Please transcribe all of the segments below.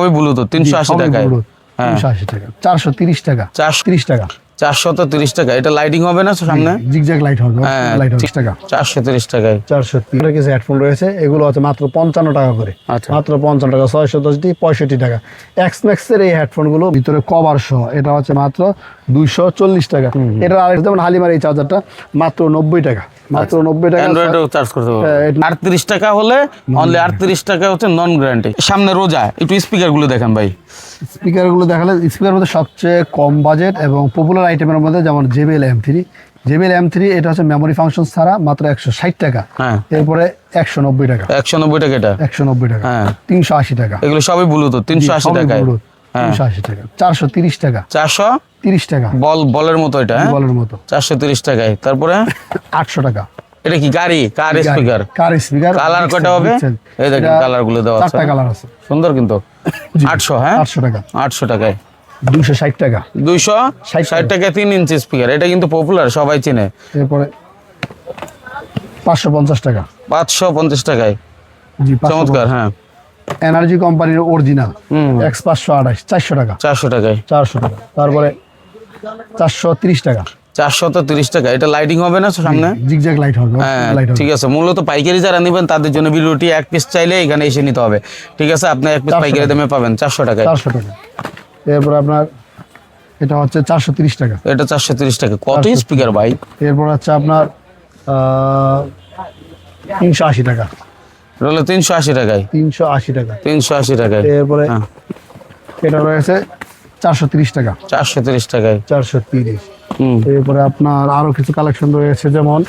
সবই ব্লুটুথ 380 টাকায়। হ্যাঁ 380 টাকা, 430 টাকা, 430 টাকা, 430 টাকা। এটা লাইটিং হবে না সামনে? জিগজ্যাগ লাইট হবে, লাইট হবে 30 টাকা, 430 টাকায়। 430 কিছু হেডফোন রয়েছে, এগুলো হচ্ছে মাত্র 55 টাকা করে। আচ্ছা, মাত্র 55 টাকা, 610 65 টাকা। এক্স ম্যাক্স এর এই হেডফোন গুলো ভিতরে কভার সহ, এটা হচ্ছে মাত্র 240 টাকা। এটা আরেক যেমন হালিমার এই চার্জারটা মাত্র 90 টাকা, মাত্র 90 টাকা। অ্যান্ড্রয়েডও চার্জ করতে পারবে। 38 টাকা হলে অনলি 38 টাকা হচ্ছে নন গ্যারান্টি। সামনে রোজা, একটু স্পিকার গুলো দেখেন ভাই। স্পিকার গুলো দেখালে, স্পিকার মধ্যে সবচেয়ে কম বাজেট এবং পপুলার আইটেমের মধ্যে যেমন JBL M3, JBL M3 এটা হচ্ছে মেমোরি ফাংশন ছাড়া মাত্র 160 টাকা। হ্যাঁ, এরপরে 190 টাকা, 190 টাকা এটা, 190 টাকা। হ্যাঁ 380 টাকা, এগুলো সবই ব্লুটুথ 380 টাকায়। 380 টাকা, 430 টাকা, 430 টাকা। বলের মতো এটা, বলের মতো 430 টাকায়। তারপরে 800 টাকা। এটা কি গাড়ি কার স্পিকার? কার স্পিকার। কালার কয়টা হবে? এই দেখেন কালার গুলো দেওয়া আছে, 4টা কালার আছে, সুন্দর কিন্তু। 800, হ্যাঁ 800 টাকা, 800 টাকায়। 260 টাকা, 260 টাকায় 3 ইঞ্চি স্পিকার। এটা কিন্তু পপুলার, সবাই চিনে। এরপরে 550 টাকা, 550 টাকায়। জি চমৎকার। হ্যাঁ, এনার্জি কোম্পানির অরিজিনাল X528, 400 টাকা, 400 টাকায়। 400 টাকা। তারপরে 430 টাকা, 430 টাকা। এটা লাইটিং হবে না সামনে? জিগজ্যাগ লাইট হবে, হ্যাঁ লাইট হবে। ঠিক আছে। মূলত পাইকারি যারা নেবেন তাদের জন্য ভিডিওটি এক পিস চাইলে এখানে এসে নিতে হবে। ঠিক আছে, আপনি এক পিস পাইকারি দামে পাবেন 400 টাকায়। 400 টাকা। এরপর আপনার এটা হচ্ছে 430 টাকা। এটা 430 টাকা। কত স্পিকার ভাই? এরপর হচ্ছে আপনার 380 টাকা, রোলে 380 টাকায়, 380 টাকা, 380 টাকায়। এরপরে এটা রয়েছে 430 টাকা, 430 টাকায়। 430। এরপরে আপনার আরো কিছু কালেকশন রয়েছে, যেমন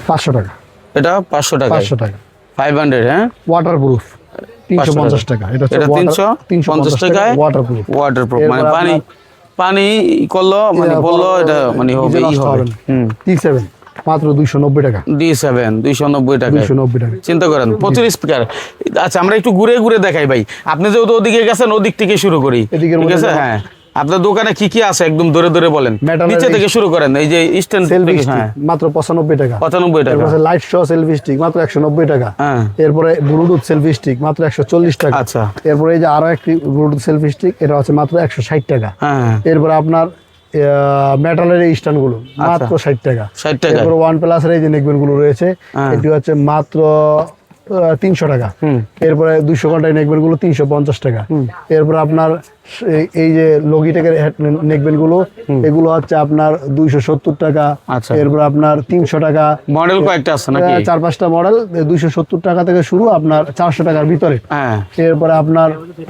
500 টাকা, এটা 500 টাকা, 500 টাকা। 500, হ্যাঁ ওয়াটারপ্রুফ 350 টাকা। এটা 350 টাকায় ওয়াটারপ্রুফ। ওয়াটারপ্রুফ, মানে পানি করলো মানে বললো এটা মানে হবে ই হবে। T7 মাত্র 290 টাকা, D7 290 টাকা, 290 টাকা। চিন্তা করেন প্রচুর স্পিকার। আচ্ছা, আমরা একটু ঘুরে ঘুরে দেখাই ভাই। আপনি যেহেতু ওদিকে গেছেন, ওদিক থেকে শুরু করি, ঠিক আছে? হ্যাঁ, আপনার দোকানে কি কি আছে একদম ধরে ধরে বলেন, নিচে থেকে শুরু করেন। এই যে স্ট্যান্ড, হ্যাঁ মাত্র 95 টাকা, 95 টাকা। এরপরে লাইট শো সেলফি স্টিক মাত্র 190 টাকা। এরপরে ব্লুটুথ সেলফি স্টিক মাত্র 140 টাকা। আচ্ছা, এরপরে এই যে আরো একটি ব্লুটুথ সেলফি স্টিক, এটা হচ্ছে মাত্র 160 টাকা। এরপরে আপনার মেটালের এই স্ট্যান্ড গুলো মাত্র 60 টাকা, 60 টাকা। এরপরে OnePlus এর এই যে নেকবেন্ড গুলো রয়েছে, এটি হচ্ছে মাত্র 300 টাকা। এরপরে 200 ঘন্টায় নেকবেন্ড গুলো 350 টাকা। এরপর আপনার এই যে লগিটেকের নেকবেন্ড গুলো, এগুলো হচ্ছে আপনার 270 টাকা। এরপর আপনার 300 টাকা। মডেল কয়েকটা আছে নাকি? 4-5টা মডেল, 270 টাকা থেকে শুরু, আপনার 400 টাকার ভিতরে। এরপরে আপনার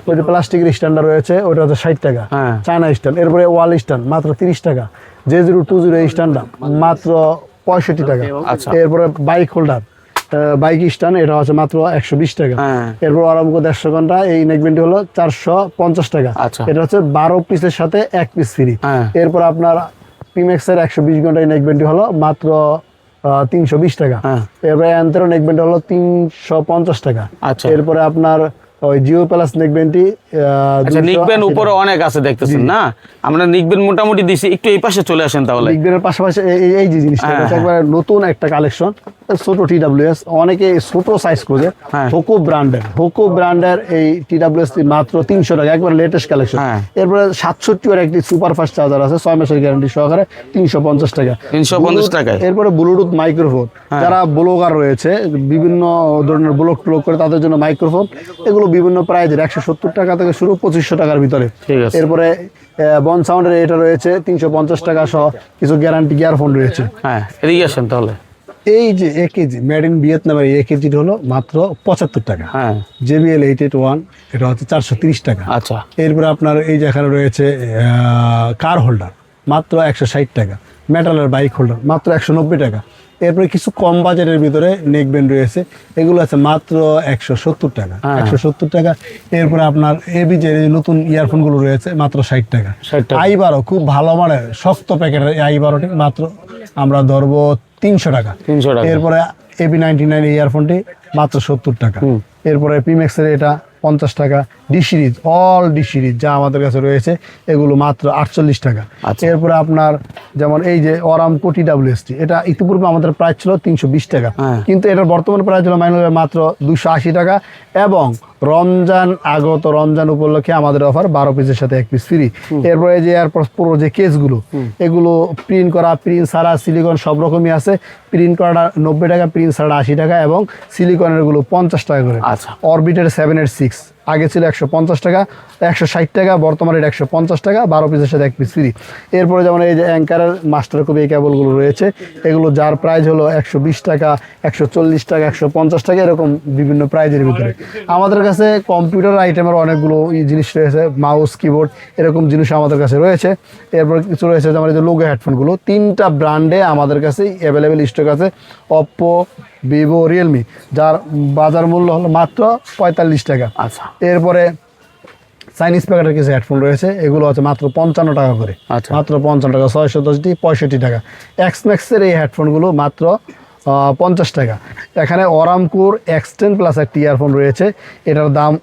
ওই যে প্লাস্টিকের স্ট্যান্ড রয়েছে, ওটা হচ্ছে 60 টাকা, চায়না স্ট্যান্ড। এরপরে ওয়াল স্ট্যান্ড মাত্র 30 টাকা। J020 এই স্ট্যান্ডটা মাত্র 65 টাকা। এরপরে বাইক হোল্ডার, বাইক স্ট্যান্ড, এটা হচ্ছে মাত্র 120 টাকা। এরপর আরামকো 150 ঘন্টা এই নেকবেন্ডটি হলো 450 টাকা। এটা হচ্ছে 12 পিসের সাথে 1 পিস ফ্রি। এরপর আপনার পিমেক্স এর 120 ঘন্টা এই নেকবেন্ডটি হলো মাত্র 320 টাকা। এরপরে অ্যান্থেরো নেকবেন্ড হলো 350 টাকা। এরপরে আপনার ওই জিও প্লাস নেকবেন্ডটি, নেকবেন্ড উপরে অনেক আছে দেখতেছেন না? আমরা নেকবেন্ড মোটামুটি দিছি। একটু এই পাশে চলে আসেন তাহলে। নেকবেন্ডের পাশাপাশি এই যে জিনিসটা একবারে নতুন একটা কালেকশন, ছোট TWS, অনেকে ছোট সাইজ খোঁজে। হোকো ব্র্যান্ডের এই TWS মাত্র 300 টাকা, একবার লেটেস্ট কালেকশন। এরপরে 67 এর একটি সুপার ফাস্ট চার্জার আছে 6 মাসের গ্যারান্টি সহকারে, 350 টাকা, 350 টাকায়। এরপরে ব্লুটুথ মাইক্রোফোন, যারা ব্লগার রয়েছে, বিভিন্ন ধরনের ব্লগ করে, তাদের জন্য মাইক্রোফোন, এগুলো বিভিন্ন প্রাইজের, 170 টাকা থেকে শুরু, 2500 টাকার ভিতরে। এরপরে বন সাউন্ডের এটা রয়েছে 350 টাকা সহ কিছু গ্যারান্টি ইয়ারফোন রয়েছে। এদিকে আসেন তাহলে। এই যে AKG মেড ইন ভিয়েতনামের AKG হলো মাত্র 75 টাকা। JBL 881, এটা হচ্ছে 430 টাকা। আচ্ছা, এরপরে আপনার এই যে এখানে রয়েছে কার হোল্ডার মাত্র 160 টাকা। মেটালের বাইক হোল্ডার মাত্র 190 টাকা। এরপরে কিছু কম বাজারের ভিতরে নেকবেন্ড রয়েছে, এগুলো আছে মাত্র 170 টাকা, 170 টাকা। এরপরে আপনার ABJ নতুন ইয়ারফোন গুলো রয়েছে মাত্র 60 টাকা। i12 খুব ভালো মানের শক্ত প্যাকেটের i12টি মাত্র আমরা ধরবো 300 টাকা। এরপরে AB99 ইয়ারফোনটি মাত্র 70 টাকা। এরপরে পিমেক্স এর এটা 50 টাকা। D series, all D series যা আমাদের কাছে রয়েছে, এগুলো মাত্র 48 টাকা। এরপরে আপনার যেমন এই যে আরামকো TWST, এটা ইতিপূর্বে আমাদের প্রাইস ছিল 320 টাকা, কিন্তু এটার বর্তমান প্রাইস হলো মাত্র 280 টাকা। এবং রমজান আগত, রমজান উপলক্ষে আমাদের অফার 12 পিসের সাথে 1 পিস ফ্রি। এরপরে যে এয়ারপডস প্রো যে কেসগুলো, এগুলো প্রিন্ট করা, প্রিন্ট ছাড়া, সিলিকন সব রকমই আছে। প্রিন্ট করাটা 90 টাকা, প্রিন্ট ছাড়া 80 টাকা এবং সিলিকনের গুলো 50 টাকা করে। আচ্ছা। অরবিটের 786 আগে ছিল 150 টাকা, 160 টাকা, বর্তমানে এটা 150 টাকা, 12 পিসের সাথে 1 পিস ফ্রি। এরপরে যেমন এই যে অ্যাঙ্কারের মাস্টার কপি এই কেবলগুলো রয়েছে, এগুলো যার প্রাইস হলো 120 টাকা, 140 টাকা, 150 টাকা, এরকম বিভিন্ন প্রাইজের ভিতরে। আমাদের কাছে কম্পিউটার আইটেমের অনেকগুলো জিনিস রয়েছে, মাউস, কিবোর্ড, এরকম জিনিস আমাদের কাছে রয়েছে। এরপর কিছু রয়েছে যেমন এই যে লোগো হেডফোনগুলো, 3টা ব্র্যান্ডে আমাদের কাছে অ্যাভেলেবেল স্টক আছে, অপ্পো, ভিভো, রিয়েলমি, যার বাজার মূল্য হলো মাত্র 45 টাকা। আচ্ছা। এরপরে চাইনিজ প্যাকেটের কিছু হেডফোন রয়েছে, এগুলো হচ্ছে মাত্র 55 টাকা করে। আচ্ছা। মাত্র 55 টাকা, 610টি 65 টাকা। এক্সম্যাক্সের এই হেডফোনগুলো মাত্র 50 টাকা। এখানে অরামকোর X10 প্লাস একটি ইয়ারফোন রয়েছে, এটার দাম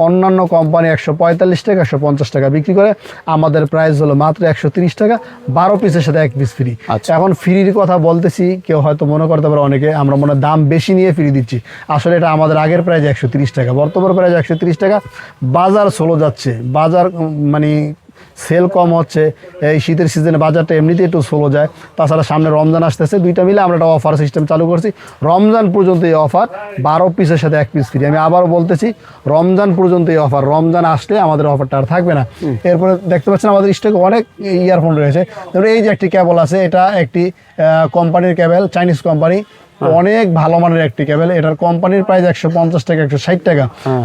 অন্যান্য কোম্পানি 145 টাকা, 150 টাকা বিক্রি করে, আমাদের প্রাইস হলো মাত্র 130 টাকা, 12 পিসের সাথে 1 পিস ফ্রি। আচ্ছা। এখন ফ্রির কথা বলতেছি, কেউ হয়তো মনে করতে পারে অনেকে আমরা মনে হয় দাম বেশি নিয়ে ফ্রি দিচ্ছি। আসলে এটা আমাদের আগের প্রাইস 130 টাকা, বর্তমান প্রাইস 130 টাকা। বাজার স্লো যাচ্ছে, বাজার মানে সেল কম হচ্ছে, এই শীতের সিজনে বাজারটা এমনিতেই একটু স্লো যায়। তাছাড়া সামনে রমজান আসতেছে, দুইটা মিলে আমরা একটা অফার সিস্টেম চালু করছি। রমজান পর্যন্ত এই অফার, 12 পিসের সাথে 1 পিস ফ্রি। আমি আবারও বলতেছি, রমজান পর্যন্ত এই অফার, রমজান আসলে আমাদের অফারটা আর থাকবে না। এরপরে দেখতে পাচ্ছেন আমাদের স্টকে অনেক ইয়ারফোন রয়েছে। যেমন এই যে একটি কেবল আছে, এটা একটি কোম্পানির কেবল, চাইনিজ কোম্পানি, অনেক ভালো মানের একটি কেবল। এটার কোম্পানির প্রাইস 150 টাকা, 160 টাকা।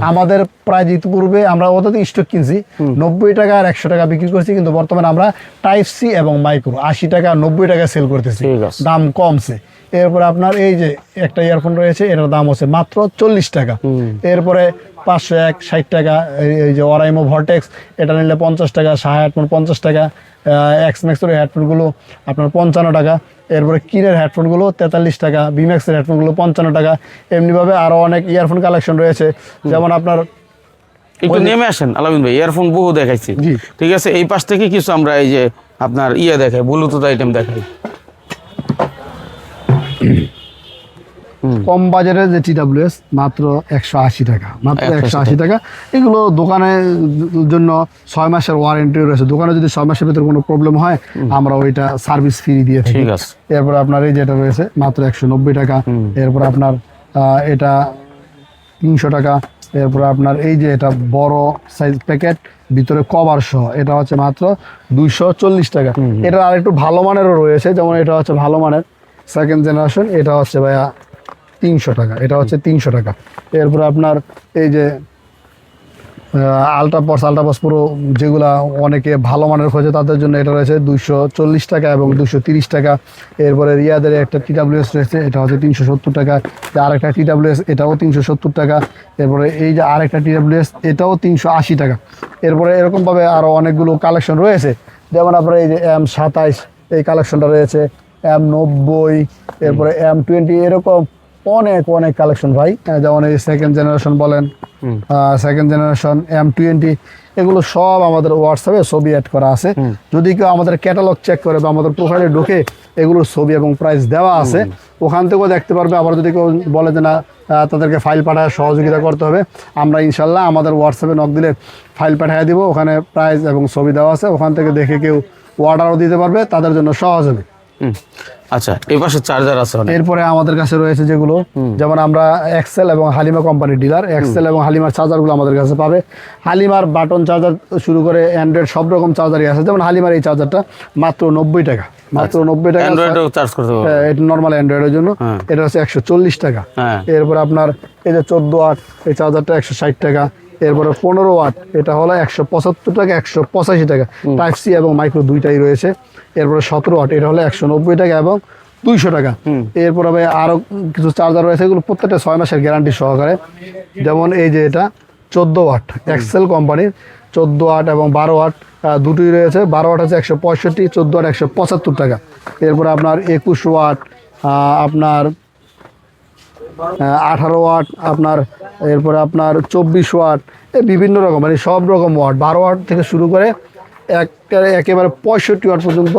আমাদের প্রাইস ইতিপূর্বে আমরা ওদের স্টক কিনছি 90 টাকা আর 100 টাকা বিক্রি করছি, কিন্তু বর্তমানে আমরা টাইপ সি এবং মাইক্রো 80 টাকা, 90 টাকা সেল করতেছি, ঠিক আছে। দাম কমছে। এরপরে আপনার এই যে একটা ইয়ারফোন রয়েছে, এটার দাম হচ্ছে মাত্র 40 টাকা। এরপরে 501, 60 টাকা। এই যে অরাইমো ভর্টেক্স, এটা নিলে 50 টাকা। সাহা হেডফোন 50 টাকা। এক্সম্যাক্সের হেডফোনগুলো আপনার 55 টাকা। এরপরে কিনের হেডফোনগুলো 43 টাকা, বিম্যাক্সের হেডফোনগুলো 55 টাকা। এমনিভাবে আরও অনেক ইয়ারফোন কালেকশন রয়েছে, যেমন আপনার একটু নেমে আসেন আলামিন ভাই, ইয়ারফোন বহু দেখাইছি, জি। ঠিক আছে। এই পাশ থেকে কিছু আমরা এই যে আপনার দেখাই, ব্লুটুথ আইটেম দেখাই। কম বাজারের যে TWS মাত্র 180 টাকা, মাত্র 180 টাকা। এগুলো দোকানের জন্য 6 মাসের ওয়ারেন্টি রয়েছে। দোকানে যদি 6 মাসের ভিতরে কোনো প্রবলেম হয়, আমরা ওইটা সার্ভিস ফ্রি দিয়ে থাকি। ঠিক আছে। এরপর আপনার এই যেটা রয়েছে মাত্র 190 টাকা। এরপর আপনার এটা 300 টাকা। এরপর আপনার এই যে এটা বড় সাইজ প্যাকেট, ভিতরে কভার সহ, এটা হচ্ছে মাত্র 240 টাকা। এটা আর একটু ভালো মানেরও রয়েছে, যেমন এটা হচ্ছে ভালো মানের সেকেন্ড জেনারেশন, এটা হচ্ছে ভাইয়া 300 টাকা, এটা হচ্ছে 300 টাকা। এরপর আপনার এই যে আলট্রাবক্স পুরো, যেগুলা অনেকে ভালো মানের খোঁজে তাদের জন্য এটা রয়েছে 240 টাকা এবং 230 টাকা। এরপরে রিয়াদের একটা TWS রয়েছে, এটা হচ্ছে 370 টাকা। আরেকটা TWS, এটাও 370 টাকা। এরপরে এই যে আরেকটা TWS, এটাও 380 টাকা। এরপরে এরকমভাবে আরও অনেকগুলো কালেকশন রয়েছে, যেমন আপনার এই যে M27 এই কালেকশনটা রয়েছে, M90, এরপরে M20, এরকম অনেক অনেক কালেকশন ভাই। যেমন এই সেকেন্ড জেনারেশন বলেন, সেকেন্ড জেনারেশন M20, এগুলো সব আমাদের হোয়াটসঅ্যাপে ছবি অ্যাড করা আছে। যদি কেউ আমাদের ক্যাটালগ চেক করে বা আমাদের প্রোফাইলে ঢুকে, এগুলোর ছবি এবং প্রাইস দেওয়া আছে, ওখান থেকেও দেখতে পারবে। আবার যদি কেউ বলে যে না তাদেরকে ফাইল পাঠায় সহযোগিতা করতে হবে, আমরা ইনশাল্লাহ আমাদের হোয়াটসঅ্যাপে নক দিলে ফাইল পাঠিয়ে দিব, ওখানে প্রাইস এবং ছবি দেওয়া আছে, ওখান থেকে দেখে কেউ অর্ডারও দিতে পারবে, তাদের জন্য সহজ হবে। আচ্ছা, এই পাশে চার্জার আছে অনেক। এরপরে আমাদের কাছে রয়েছে যেগুলো, যেমন আমরা এক্সেল এবং হালিমা কোম্পানির ডিলার, এক্সেল এবং হালিমার চার্জারগুলো আমাদের কাছে পাবে। হালিমার বাটন চার্জার শুরু করে অ্যান্ড্রয়েড সব রকম চার্জারই আছে। যেমন হালিমার এই চার্জারটা মাত্র 90 টাকা, মাত্র 90 টাকা। অ্যান্ড্রয়েডও চার্জ করতে পারবে, এটা নর্মাল অ্যান্ড্রয়েডের জন্য। এটা হচ্ছে 140 টাকা। এরপর আপনার এই যে 14 ওয়াট এই চার্জারটা 160 টাকা। এরপরে 15 ওয়াট, এটা হলো 175 টাকা, 185 টাকা। টাইপ সি এবং মাইক্রো দুইটাই রয়েছে। এরপরে 17 ওয়াট, এটা হলো 190 টাকা এবং 200 টাকা। এরপর আরও কিছু চার্জার রয়েছে, এগুলো প্রত্যেকটা 6 মাসের গ্যারান্টি সহকারে। যেমন এই যে এটা 14 ওয়াট, এক্সেল কোম্পানির 14 ওয়াট এবং 12 ওয়াট দুটোই রয়েছে। 12 ওয়াট হচ্ছে 165, 14 ওয়াট 175 টাকা। এরপর আপনার 21 ওয়াট, আপনার 18 ওয়াট, আপনার এরপরে আপনার 24 ওয়াট, এই বিভিন্ন রকম মানে সব রকম ওয়াট, 12 ওয়াট থেকে শুরু করে একেবারে 65 ওয়াট পর্যন্ত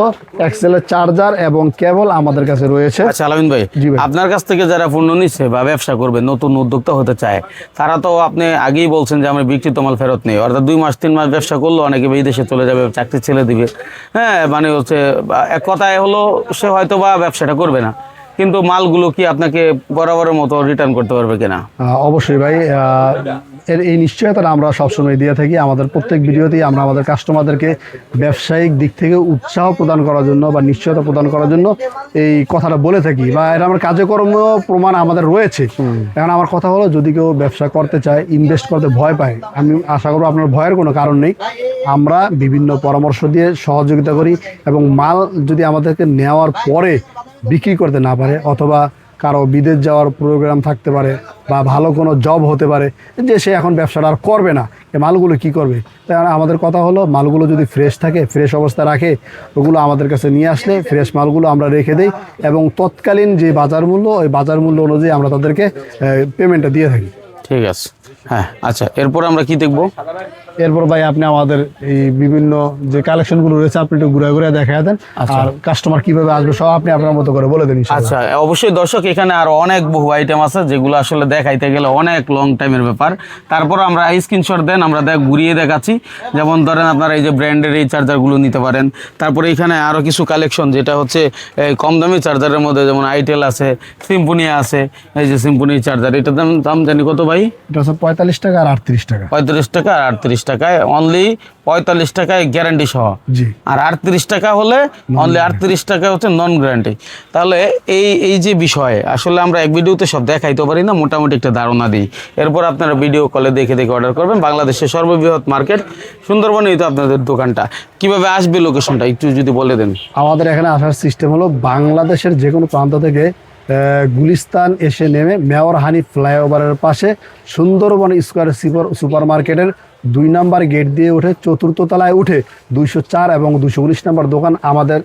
এক্সেলের চার্জার এবং কেবল আমাদের কাছে রয়েছে। আচ্ছা আলামিন ভাই, জি ভাই। আপনার কাছ থেকে যারা পণ্য নিচ্ছে বা ব্যবসা করবে, নতুন উদ্যোক্তা হতে চায়, তারা তো আপনি আগেই বলছেন যে আমরা বিক্রিত মাল ফেরত নেই, অর্থাৎ 2 মাস 3 মাস ব্যবসা করলো অনেকে বিদেশে চলে যাবে, চাকরি ছেড়ে দিবে। হ্যাঁ, মানে হচ্ছে এক কথায় হলো সে হয়তো বা ব্যবসাটা করবে না, কিন্তু মালগুলো কি আপনাকে বরাবরের মতো রিটার্ন করতে পারবে কিনা? অবশ্যই ভাই, এর এই নিশ্চয়তা আমরা সবসময় দিয়ে থাকি। আমাদের প্রত্যেক ভিডিওতেই আমরা আমাদের কাস্টমারদেরকে ব্যবসায়িক দিক থেকে উৎসাহ প্রদান করার জন্য বা নিশ্চয়তা প্রদান করার জন্য এই কথাটা বলে থাকি, বা এর আমার কার্যক্রম প্রমাণ আমাদের রয়েছে। এখন আমার কথা হলো, যদি কেউ ব্যবসা করতে চায়, ইনভেস্ট করতে ভয় পায়, আমি আশা করবো আপনার ভয়ের কোনো কারণ নেই। আমরা বিভিন্ন পরামর্শ দিয়ে সহযোগিতা করি, এবং মাল যদি আমাদেরকে নেওয়ার পরে বিক্রি করতে না পারে, অথবা কারো বিদেশ যাওয়ার প্রোগ্রাম থাকতে পারে, বা ভালো কোনো জব হতে পারে যে সে এখন ব্যবসাটা আর করবে না, এই মালগুলো কি করবে? তাই আমাদের কথা হলো, মালগুলো যদি ফ্রেশ থাকে, ফ্রেশ অবস্থা রাখে, ওগুলো আমাদের কাছে নিয়ে আসলে ফ্রেশ মালগুলো আমরা রেখে দিই, এবং তৎকালীন যে বাজার মূল্য, ওই বাজার মূল্য অনুযায়ী আমরা তাদেরকে পেমেন্টটা দিয়ে থাকি। ঠিক আছে, হ্যাঁ। আচ্ছা, এরপর আমরা কি দেখবো? এরপর ভাই আপনি আমাদের এই বিভিন্ন যে কালেকশনগুলো রয়েছে আপনি একটু ঘুরে ঘুরে দেখায় দেন, আর কাস্টমার কিভাবে আসবে সব আপনি আপনার মতো করে বলে দেন। আচ্ছা, অবশ্যই দর্শক, এখানে আরো অনেক বহু আইটেম আছে যেগুলো আসলে দেখাইতে গেলে অনেক লং টাইমের ব্যাপার। তারপর আমরা স্ক্রিনশট দেন, আমরা ঘুরিয়ে দেখাচ্ছি। যেমন ধরেন আপনারা এই যে ব্র্যান্ডের এই চার্জারগুলো নিতে পারেন। তারপরে এখানে আরো কিছু কালেকশন, যেটা হচ্ছে এই কম দামি চার্জারের মধ্যে, যেমন আইটেল আছে, সিম্ফোনিয়া আছে। এই যে সিম্ফোনি চার্জার, এটার দাম জানি কত ভাই? এটা হচ্ছে 45 টাকা আর 38 টাকা। 35 টাকা আর 38 টাকায়, অনলি 45 টাকায় গ্যারান্টি সহ। জি। আর 38 টাকা হলে অনলি 38 টাকা হচ্ছে নন গ্যারান্টি। তাহলে এই যে বিষয়, আসলে আমরা এক ভিডিওতে সব দেখাইতে পারি না, মোটামুটি একটা ধারণা দিই। এরপর আপনারা ভিডিও কলে দেখে দেখে অর্ডার করবেন। বাংলাদেশের সর্ববৃহৎ মার্কেট সুন্দরবনেই তো আপনাদের দোকানটা। কিভাবে আসবে লোকেশনটা একটু যদি বলে দেন। আমাদের এখানে আসার সিস্টেম হলো, বাংলাদেশের যে কোনো প্রান্ত থেকে গুলিস্তান এসে নেমে মেয়র হানি ফ্লাইওভারের পাশে সুন্দরবন স্কোয়ার সুপার মার্কেটের 2 নম্বর গেট দিয়ে উঠে 4th তলায় উঠে 204 এবং 219 নম্বর দোকান। আমাদের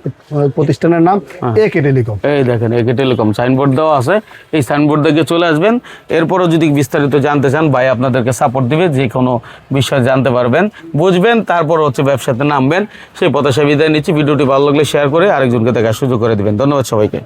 প্রতিষ্ঠানের নাম একে টেলিকম। এই দেখেন, একে টেলিকম সাইনবোর্ড দেওয়া আছে, এই সাইনবোর্ড দেখে চলে আসবেন। এরপরও যদি বিস্তারিত জানতে চান, ভাই আপনাদেরকে সাপোর্ট দিবে, যে কোনো বিষয় জানতে পারবেন, বুঝবেন, তারপর হচ্ছে ব্যবসাতে নামবেন। সেই প্রত্যাশা বিদায় নিচ্ছি। ভিডিওটি ভালো লাগলে শেয়ার করে আরেকজনকে দেখার সুযোগ করে দিবেন। ধন্যবাদ সবাইকে।